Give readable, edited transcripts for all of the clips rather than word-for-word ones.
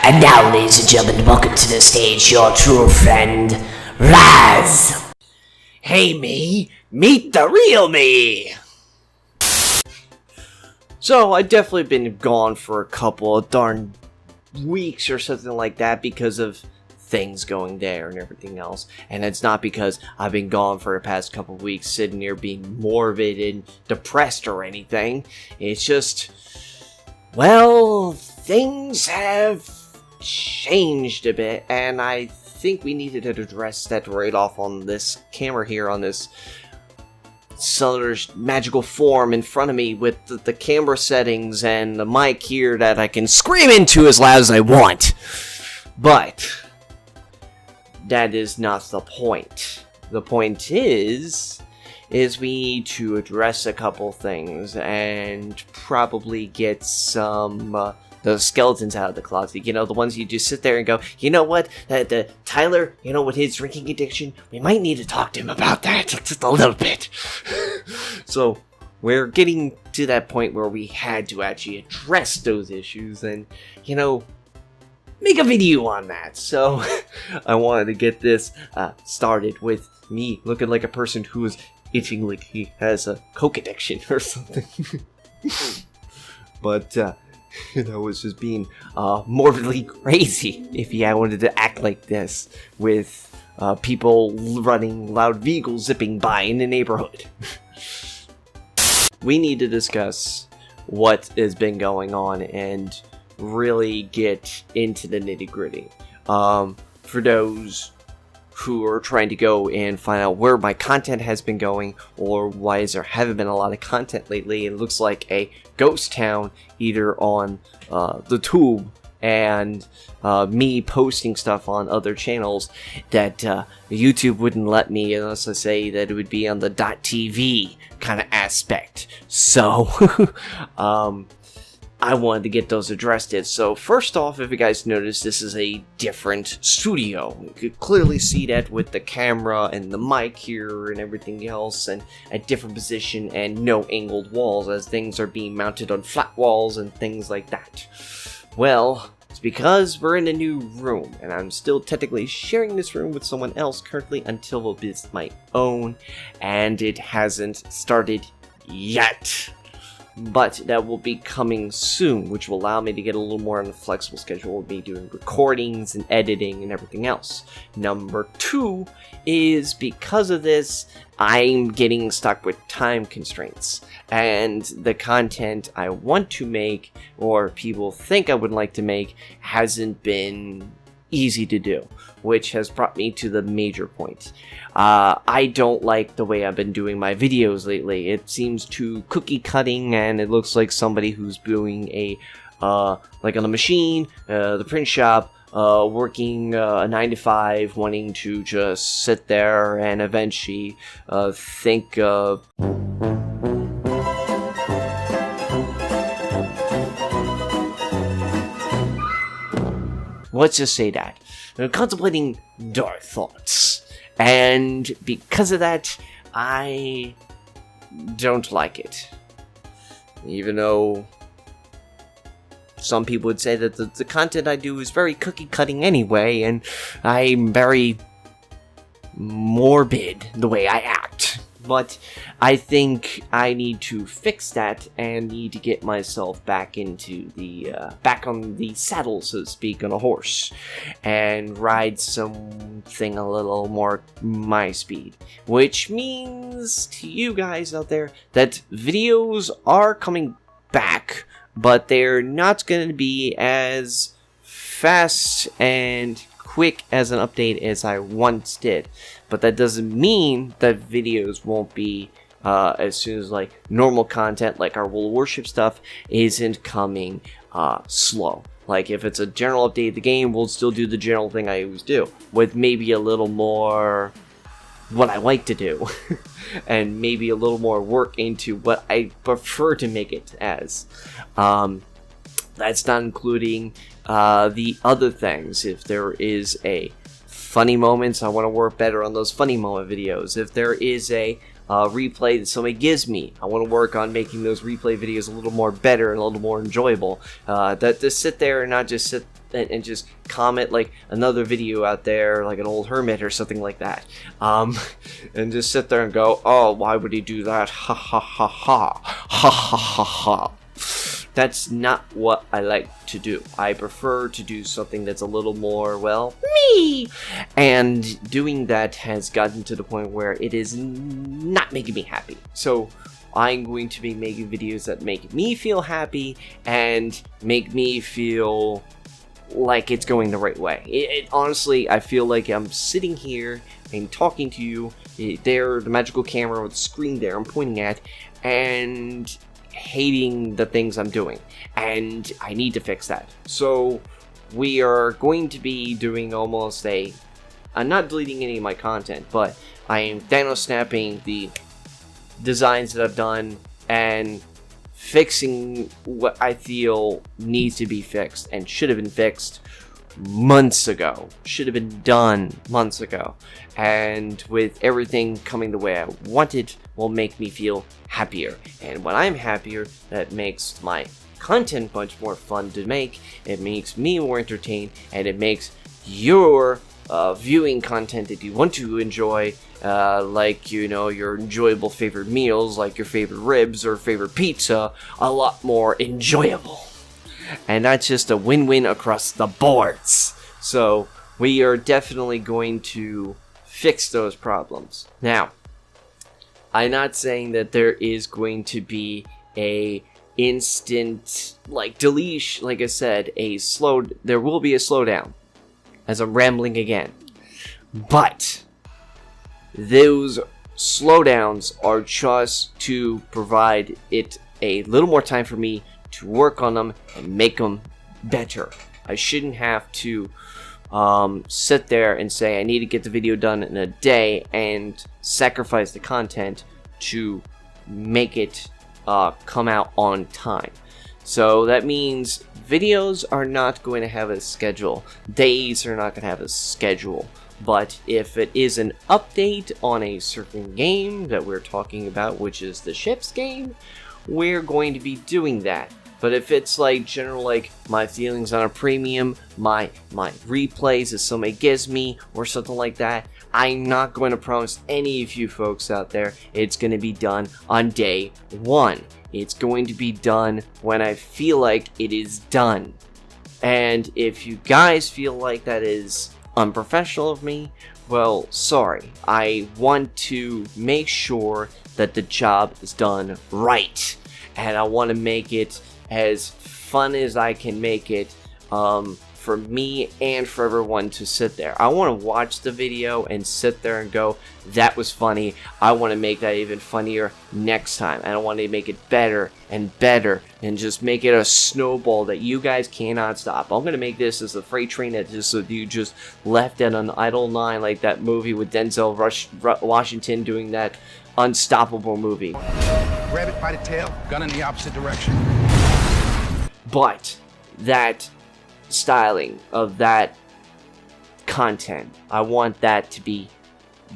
And now, ladies and gentlemen, welcome to the stage your true friend, Raz. Hey me, meet the real me! So, I've definitely been gone for a couple of darn weeks or something like that because of things going there and everything else. And it's not because I've been gone for the past couple of weeks sitting here being morbid and depressed or anything. It's just, well, things have changed a bit, and I think we needed to address that right off on this camera here, on this Cellular's magical form in front of me with the camera settings and the mic here that I can scream into as loud as I want. But that is not the point. The point is we need to address a couple things and probably get some the skeletons out of the closet. You know, the ones you just sit there and go, you know what, the Tyler, you know, with his drinking addiction, we might need to talk to him about that just a little bit. So we're getting to that point where we had to actually address those issues and, you know, make a video on that. So I wanted to get this started with me looking like a person who is itching like he has a coke addiction or something. But that was just being morbidly crazy if I wanted to act like this with people running loud vehicles zipping by in the neighborhood. We need to discuss what has been going on and really get into the nitty-gritty. For those who are trying to go and find out where my content has been going, or why there haven't been a lot of content lately, it looks like a ghost town either on the tube and me posting stuff on other channels that YouTube wouldn't let me unless I say that it would be on the .tv kind of aspect. So I wanted to get those addressed. So first off, if you guys notice, this is a different studio. You could clearly see that with the camera and the mic here and everything else, and a different position and no angled walls as things are being mounted on flat walls and things like that. Well, it's because we're in a new room, and I'm still technically sharing this room with someone else currently until it's my own, and it hasn't started yet. But that will be coming soon, which will allow me to get a little more on a flexible schedule with me doing recordings and editing and everything else. Number 2 is because of this, I'm getting stuck with time constraints. And the content I want to make, or people think I would like to make, hasn't been easy to do, which has brought me to the major point. I don't like the way I've been doing my videos lately. It seems too cookie cutting, and it looks like somebody who's doing a like on a machine, the print shop, working a 9 to 5, wanting to just sit there and eventually think let's just say that. I'm contemplating dark thoughts. And because of that, I don't like it. Even though some people would say that the content I do is very cookie cutting anyway, and I'm very morbid the way I act. But I think I need to fix that and need to get myself back into the back on the saddle, so to speak, on a horse, and ride something a little more my speed. Which means to you guys out there that videos are coming back, but they're not going to be as fast and quick as an update as I once did. But that doesn't mean that videos won't be as soon as like normal content like our World of Warship stuff isn't coming slow. Like if it's a general update of the game, we'll still do the general thing I always do, with maybe a little more what I like to do and maybe a little more work into what I prefer to make it as. That's not including the other things. If there is a funny moments, I want to work better on those funny moment videos. If there is a replay that somebody gives me, I want to work on making those replay videos a little more better and a little more enjoyable. That to sit there and not just sit and just comment like another video out there, like an old hermit or something like that, and just sit there and go, oh, why would he do that? Ha ha ha ha ha ha ha ha. That's not what I like to do. I prefer to do something that's a little more, well, me. And doing that has gotten to the point where it is not making me happy. So I'm going to be making videos that make me feel happy and make me feel like it's going the right way. Honestly, I feel like I'm sitting here and talking to you. There, the magical camera with the screen there I'm pointing at, and hating the things I'm doing, and I need to fix that. So we are going to be doing almost I'm not deleting any of my content, but I am Thanos snapping the designs that I've done and fixing what I feel needs to be fixed and should have been fixed months ago, should have been done months ago, and with everything coming the way I wanted will make me feel happier, and when I'm happier, that makes my content much more fun to make, it makes me more entertained, and it makes your viewing content that you want to enjoy, like, you know, your enjoyable favorite meals, like your favorite ribs or favorite pizza, a lot more enjoyable. And that's just a win-win across the boards. So we are definitely going to fix those problems. Now, I'm not saying that there is going to be a instant, like, deletion, like I said, there will be a slowdown, as I'm rambling again. But those slowdowns are just to provide it a little more time for me to work on them and make them better. I shouldn't have to sit there and say I need to get the video done in a day and sacrifice the content to make it come out on time. So that means videos are not going to have a schedule. Days are not going to have a schedule. But if it is an update on a certain game that we're talking about, which is the ships game, we're going to be doing that. But if it's like general, like my feelings on a premium, my replays as somebody gives me, or something like that, I'm not going to promise any of you folks out there it's going to be done on day one. It's going to be done when I feel like it is done. And if you guys feel like that is unprofessional of me, well, sorry. I want to make sure that the job is done right. And I want to make it as fun as I can make it for me and for everyone to sit there. I want to watch the video and sit there and go, that was funny. I want to make that even funnier next time. And I want to make it better and just make it a snowball that you guys cannot stop. I'm going to make this as a freight train that you just left at an idle line, like that movie with Denzel Washington doing that Unstoppable movie. Grab it by the tail, gun in the opposite direction. But that styling of that content, I want that to be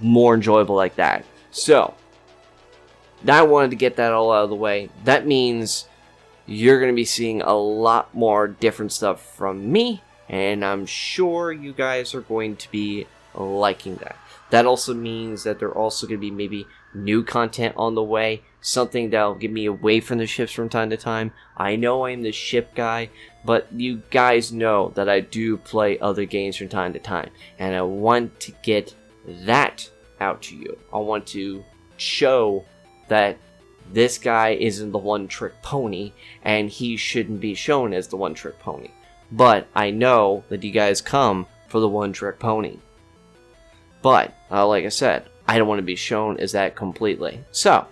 more enjoyable like that. So now I wanted to get that all out of the way. That means you're going to be seeing a lot more different stuff from me, and I'm sure you guys are going to be liking that. That also means that there are also going to be maybe new content on the way, something that'll get me away from the ships from time to time. I know I'm the ship guy, but you guys know that I do play other games from time to time, and I want to get that out to you. I want to show that this guy isn't the one-trick pony, and he shouldn't be shown as the one-trick pony. But I know that you guys come for the one-trick pony. But, like I said, I don't want to be shown as that completely. So,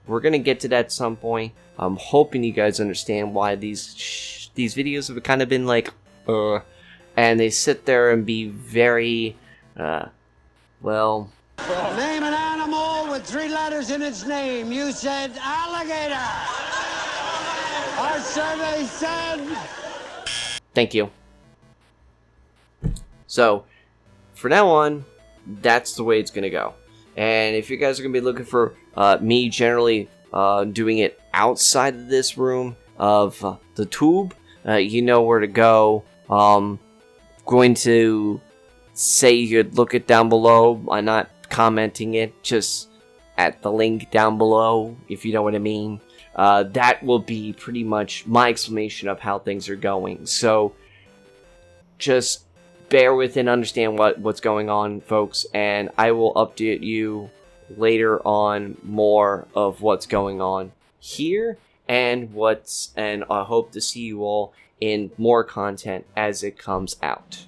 we're going to get to that at some point. I'm hoping you guys understand why these videos have kind of been like, and they sit there and be very, well... Name an animal with 3 letters in its name. You said alligator. Our survey said... Thank you. So, for now on, that's the way it's going to go. And if you guys are going to be looking for me generally doing it outside of this room of the tube, you know where to go. Going to say you'd look it down below. I'm not commenting it, just at the link down below, if you know what I mean. That will be pretty much my explanation of how things are going. So just bear with and understand what's going on, folks, and I will update you later on more of what's going on here and I hope to see you all in more content as it comes out.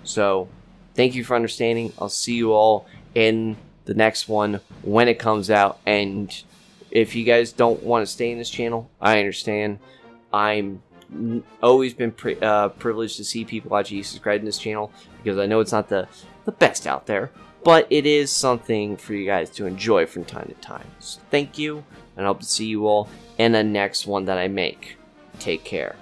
So thank you for understanding. I'll see you all in the next one when it comes out, and if you guys don't want to stay in this channel, I understand. I'm always been privileged to see people actually subscribe to this channel, because I know it's not the best out there, but it is something for you guys to enjoy from time to time. So thank you, and I hope to see you all in the next one that I make. Take care.